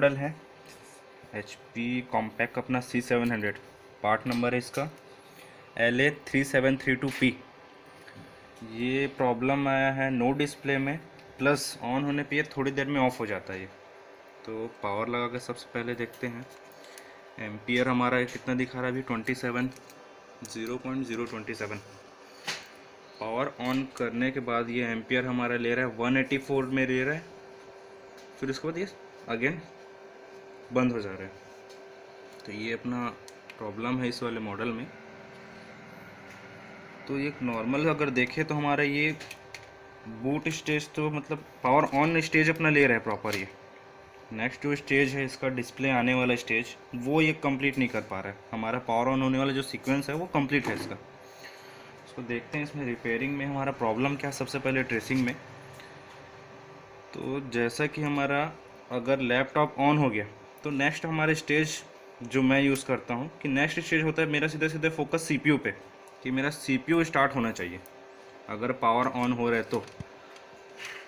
Model है HP compact अपना C700। Part number है इसका LA3732P। ये प्रॉब्लम आया है नो डिस्प्ले में, प्लस ऑन होने पे ये थोड़ी देर में ऑफ हो जाता है ये। तो पावर लगा के सबसे पहले देखते हैं। एम्पियर हमारा कितना दिखा रहा है अभी 0.027। पावर ऑन करने के बाद ये एम्पियर हमारा ले रहा है 184 में ले रहा है, फिर उसके बाद ये अगेन बंद हो जा रहा है। तो ये अपना प्रॉब्लम है इस वाले मॉडल में। तो ये नॉर्मल अगर देखें तो हमारा ये बूट स्टेज तो मतलब पावर ऑन स्टेज अपना ले रहा है प्रॉपर। ये नेक्स्ट जो स्टेज है इसका डिस्प्ले आने वाला स्टेज, वो ये कंप्लीट नहीं कर पा रहा है। हमारा पावर ऑन होने वाला जो सीक्वेंस है वो कंप्लीट है इसका। इसको देखते हैं इसमें रिपेयरिंग में हमारा प्रॉब्लम क्या है। सबसे पहले ट्रेसिंग में तो जैसा कि हमारा अगर लैपटॉप ऑन हो गया तो नेक्स्ट हमारे स्टेज जो मैं यूज़ करता हूँ कि नेक्स्ट स्टेज होता है मेरा सीधे सीधे फोकस CPU पे, कि मेरा CPU स्टार्ट होना चाहिए अगर पावर ऑन हो रहा है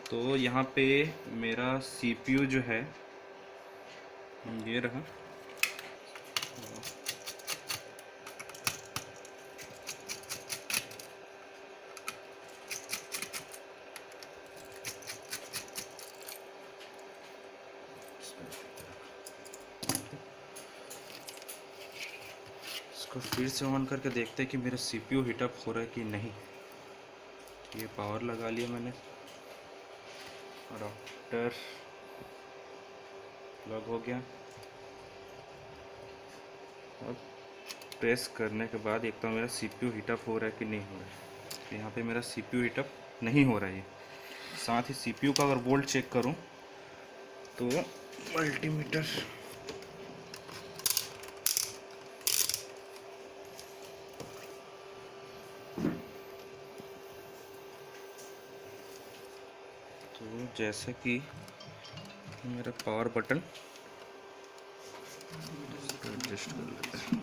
तो यहाँ पे मेरा CPU जो है ये रहा। इसको फिर से ऑन करके देखते हैं कि मेरा CPU हीटअप हो रहा है कि नहीं। ये पावर लगा लिया मैंने और आफ्टर प्लग हो गया। और प्रेस करने के बाद एक तो मेरा CPU हीटअप हो रहा है कि नहीं हो रहा है। तो यहाँ पे मेरा CPU हीटअप नहीं हो रहा है। साथ ही CPU का अगर वोल्ट चेक करूँ तो मल्टीमीटर तो जैसे कि मेरा पावर बटन एडजस्ट कर लेते हैं।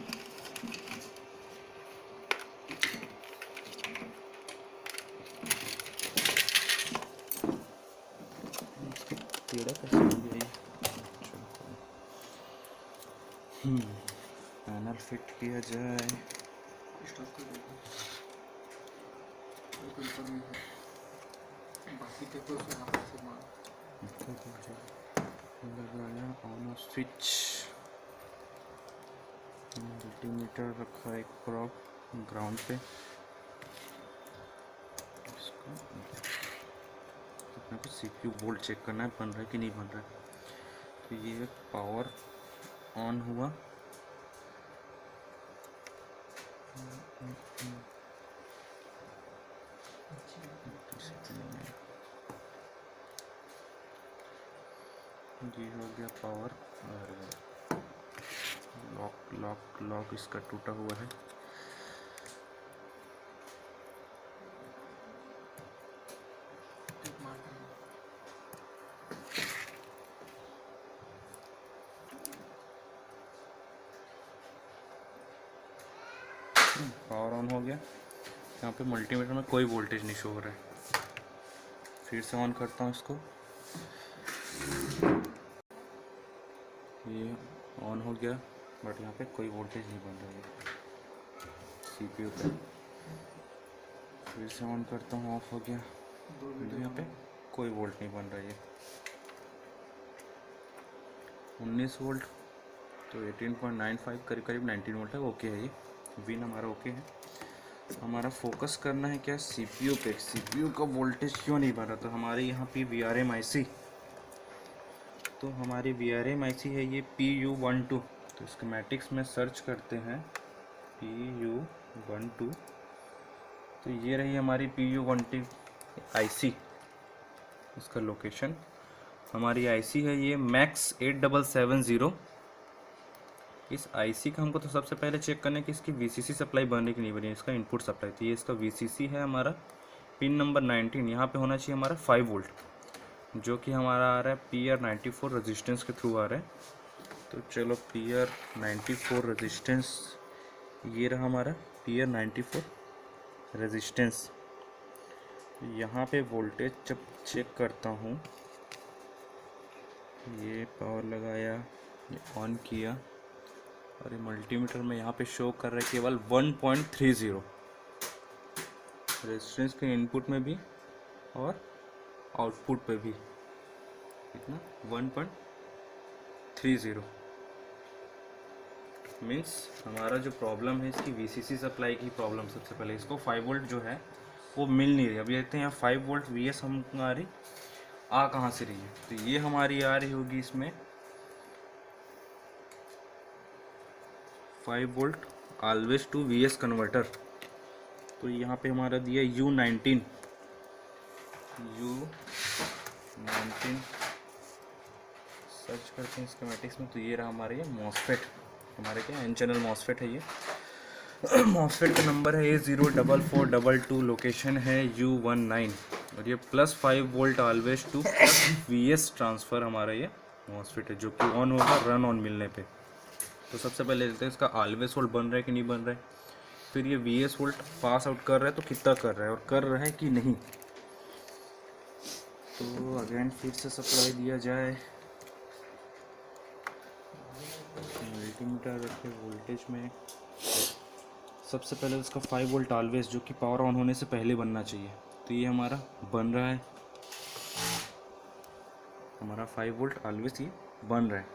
पैनल फिट किया जाए। लगाया ऑन स्विच, मल्टीमीटर रखा एक प्रॉप ग्राउंड पे। अपने को CPU वोल्ट चेक करना है बन रहा है कि नहीं बन रहा है। तो ये पावर ऑन हुआ, ये हो गया पावर। और लॉक इसका टूटा हुआ है। पावर ऑन हो गया। यहाँ पे मल्टीमीटर में कोई वोल्टेज नहीं शो हो रहा है। फिर से ऑन करता हूँ इसको। ये ऑन हो गया बट यहाँ पे कोई वोल्टेज नहीं बन रहा है CPU पे। फिर से ऑन करता हूँ, ऑफ हो गया। यहाँ पे कोई वोल्ट नहीं बन रहा है। 19 वोल्ट तो 18.95 करीब करीब 19 वोल्ट है। ओके है, ये विन हमारा ओके है। हमारा फोकस करना है क्या CPU पे। CPU का वोल्टेज क्यों नहीं बन रहा। तो हमारे यहाँ पे VRM IC, तो हमारी VRM IC है ये PU12। तो स्कीमेटिक्स में सर्च करते हैं PU12। तो ये रही हमारी PU12 IC। इसका लोकेशन हमारी IC है ये मैक्स 8770। इस IC का हमको तो सबसे पहले चेक करना है कि इसकी VCC सप्लाई बन रही कि नहीं बन रही। इसका इनपुट सप्लाई, तो ये इसका VCC है हमारा पिन नंबर 19। यहाँ पे होना चाहिए हमारा 5 वोल्ट, जो कि हमारा आ रहा है PR94 रेजिस्टेंस के थ्रू आ रहा है। तो चलो PR94 रेजिस्टेंस, ये रहा हमारा PR94 रेजिस्टेंस। यहाँ पे वोल्टेज जब चेक करता हूँ ये पावर लगाया, ये ऑन किया, और ये मल्टीमीटर में यहाँ पे शो कर रहा है केवल 1.30 रेजिस्टेंस के इनपुट में भी और आउटपुट पे भी। कितना? 1.30 मीन्स हमारा जो प्रॉब्लम है इसकी वीसीसी सप्लाई की प्रॉब्लम। सबसे पहले इसको 5 वोल्ट जो है वो मिल नहीं रही। अभी देखते हैं यहाँ 5 वोल्ट वीएस हमारी आ कहाँ से रही है, तो ये हमारी आ रही होगी इसमें 5 volt always to VS converter. तो यहाँ पे हमारा दिया U19 सर्च करते हैं स्कीमेटिक्स में, तो ये रहा हमारे ये मॉसफेट, हमारे क्या एन चैनल मॉसफेट है ये। मॉसफेट का नंबर है A04422, लोकेशन है U19, और ये +5 volt always to VS transfer हमारा ये मॉसफेट है, जो कि ऑन होगा रन ऑन मिलने पे। तो सबसे पहले देखते हैं इसका ऑलवेज वोल्ट बन रहा है कि नहीं बन रहा है, फिर ये वीएस वोल्ट पास आउट कर रहा है तो कितना कर रहा है और कर रहा है कि नहीं। तो अगेन फिर से सप्लाई दिया जाए, मल्टीमीटर रखे वोल्टेज में। सबसे पहले उसका 5 वोल्ट ऑलवेज, जो कि पावर ऑन होने से पहले बनना चाहिए, तो ये हमारा बन रहा है, हमारा 5 वोल्ट ऑलवेज ये बन रहा है।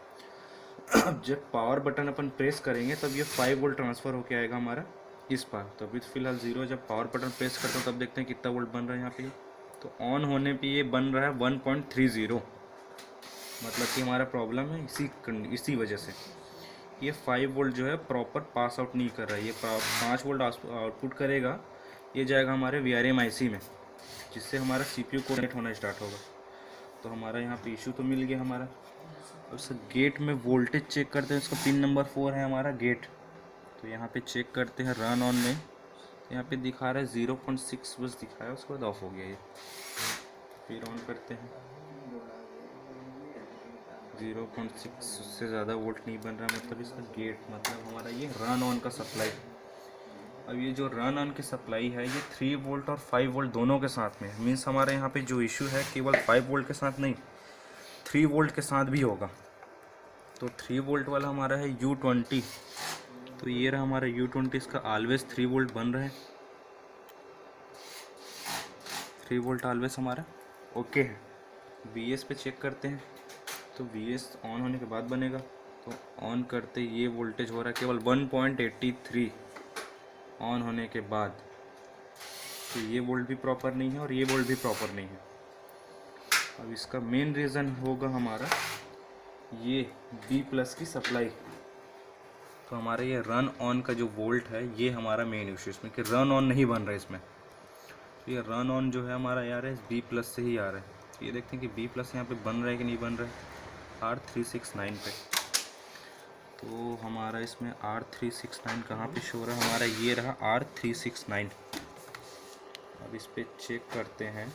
अब जब पावर बटन अपन प्रेस करेंगे तब ये 5 वोल्ट ट्रांसफ़र होके आएगा हमारा इस पार। तो अभी फिलहाल 0, जब पावर बटन प्रेस करता हूँ तब देखते हैं कितना वोल्ट बन रहा है यहाँ पे। तो ऑन होने पे ये बन रहा है 1.30, मतलब कि हमारा प्रॉब्लम है इसी वजह से। ये 5 वोल्ट जो है प्रॉपर पास आउट नहीं कर रहा है, ये 5 वोल्ट आउटपुट करेगा, ये जाएगा हमारे VRM IC में, जिससे हमारा CPU कोऑर्डिनेट होना स्टार्ट होगा। तो हमारा यहाँ पे इशू तो मिल गया हमारा। उस गेट में वोल्टेज चेक करते हैं, इसका पिन नंबर 4 है हमारा गेट। तो यहाँ पे चेक करते हैं रन ऑन में, यहाँ पे दिखा रहा है 0.6 बस दिखाया, उसके बाद ऑफ हो गया ये। फिर ऑन करते हैं, 0.6 उससे ज़्यादा वोल्ट नहीं बन रहा, मतलब इसका गेट, मतलब हमारा ये रन ऑन का सप्लाई। अब ये जो रन ऑन की सप्लाई है ये 3 वोल्ट और 5 वोल्ट दोनों के साथ में, मीन्स हमारे यहाँ पे जो इशू है केवल 5 वोल्ट के साथ नहीं, 3 वोल्ट के साथ भी होगा। तो 3 वोल्ट वाला हमारा है U20, तो ये रहा हमारा U20, इसका ऑलवेज 3 वोल्ट बन रहा है, 3 वोल्ट ऑलवेज हमारा ओके है। VS पे चेक करते हैं, तो VS ऑन होने के बाद बनेगा। तो ऑन करते ये वोल्टेज हो रहा है केवल 1.83 ऑन होने के बाद। तो ये वोल्ट भी प्रॉपर नहीं है और ये वोल्ट भी प्रॉपर नहीं है। अब इसका मेन रीज़न होगा हमारा ये B+ की सप्लाई। तो हमारा ये रन ऑन का जो वोल्ट है ये हमारा मेन इशू इसमें, कि रन ऑन नहीं बन रहा है इसमें। तो ये रन ऑन जो है हमारा यार है B+ से ही आ रहा है। ये देखते हैं कि B+ यहाँ पे बन रहा है कि नहीं बन रहा है, R369 पे। तो हमारा इसमें R369 कहाँ पे शो रहा है, हमारा ये रहा R369। अब इस पर चेक करते हैं,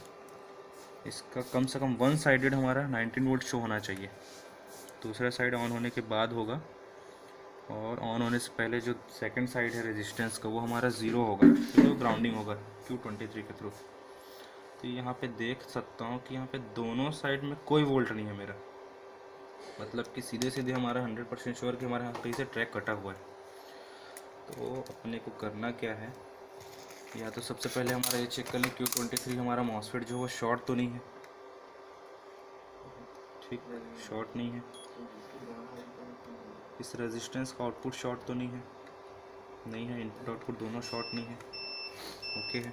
इसका कम से कम 1 साइडेड हमारा 19 वोल्ट शो होना चाहिए, दूसरा साइड ऑन होने के बाद होगा, और ऑन होने से पहले जो सेकंड साइड है रेजिस्टेंस का वो हमारा 0 होगा, तो ग्राउंडिंग होगा Q23 के थ्रू। तो यहाँ पे देख सकता हूँ कि यहाँ पे दोनों साइड में कोई वोल्ट नहीं है मेरा, मतलब कि सीधे सीधे हमारा 100% श्योर कि हमारे यहाँ कहीं से ट्रैक कटा हुआ है। तो अपने को करना क्या है, या तो सबसे पहले हमारा ये चेक कर लें Q23 हमारा मॉसफेट जो है शॉर्ट तो नहीं है, ठीक शॉर्ट नहीं है, इस रेजिस्टेंस का आउटपुट शॉर्ट तो नहीं है, इनपुट आउटपुट दोनों शॉर्ट नहीं है, ओके है।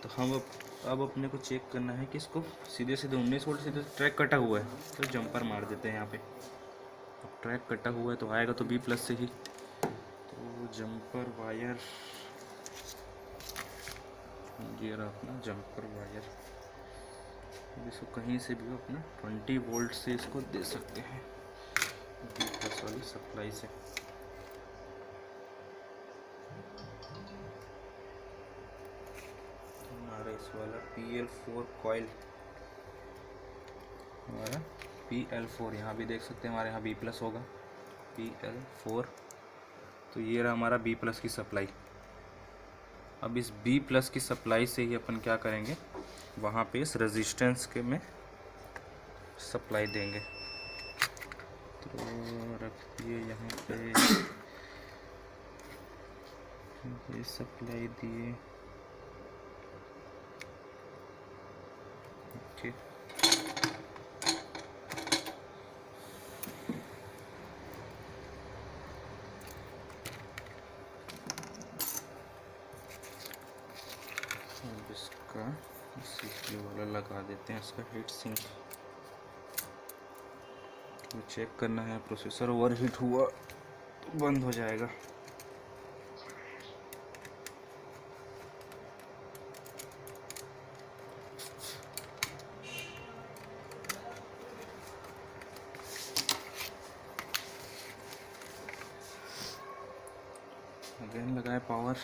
तो हम अब अपने को चेक करना है कि इसको सीधे सीधे 19 वोल्ट सीधे ट्रैक कटा हुआ है, तो जंपर मार देते हैं यहाँ पे। अब ट्रैक कटा हुआ है तो आएगा तो B+ से ही, तो जंपर वायर, ये रहा अपना जंपर वायर। इसको कहीं से भी अपना 20 वोल्ट से इसको दे सकते हैं B+ वाली सप्लाई से। हमारा इस वाला PL4 कॉइल, हमारा PL4 यहाँ भी देख सकते हैं, हमारे यहाँ B+ होगा PL4। तो ये रहा हमारा B+ की सप्लाई। अब इस B+ की सप्लाई से ही अपन क्या करेंगे, वहाँ पे इस रेजिस्टेंस के में सप्लाई देंगे। तो रख दिए यहाँ पे, ये सप्लाई दिए। ओके, अब इसका सीपीयू वाला लगा देते हैं, इसका हीट सिंक। तो चेक करना है प्रोसेसर ओवरहीट हुआ तो बंद हो जाएगा। अगेन लगाए पावर,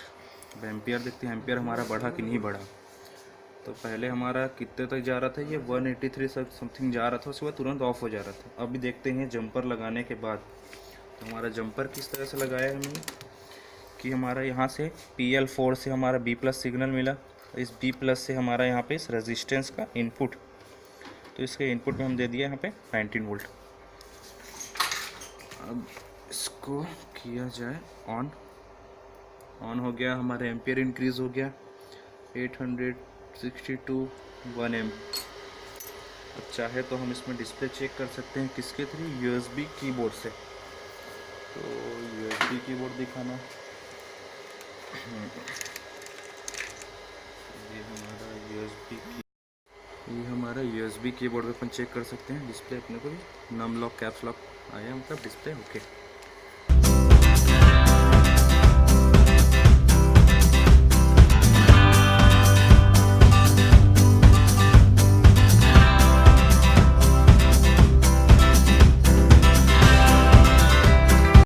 अब एम्पियर देखते हैं एम्पियर हमारा बढ़ा कि नहीं बढ़ा। तो पहले हमारा कितने तक जा रहा था, ये 183 समथिंग जा रहा था, उसके बाद तुरंत ऑफ हो जा रहा था। अभी देखते हैं जंपर लगाने के बाद। तो हमारा जंपर किस तरह से लगाया हमने कि हमारा यहाँ से PL4 से हमारा B+ सिग्नल मिला, इस B+ से हमारा यहाँ पे इस रेजिस्टेंस का इनपुट, तो इसके इनपुट में हम दे दिया यहाँ पे 19 वोल्ट। अब इसको किया जाए ऑन, ऑन हो गया, हमारा एम्पियर इंक्रीज हो गया 862 1 एम्प। अब चाहे तो हम इसमें डिस्प्ले चेक कर सकते हैं किसके थ्रू, USB कीबोर्ड से। तो USB कीबोर्ड दिखाना, ये हमारा USB कीबोर्ड पे अपन चेक कर सकते हैं डिस्प्ले, अपने को भी नम लॉक कैप्स लॉक आया, मतलब डिस्प्ले ओके।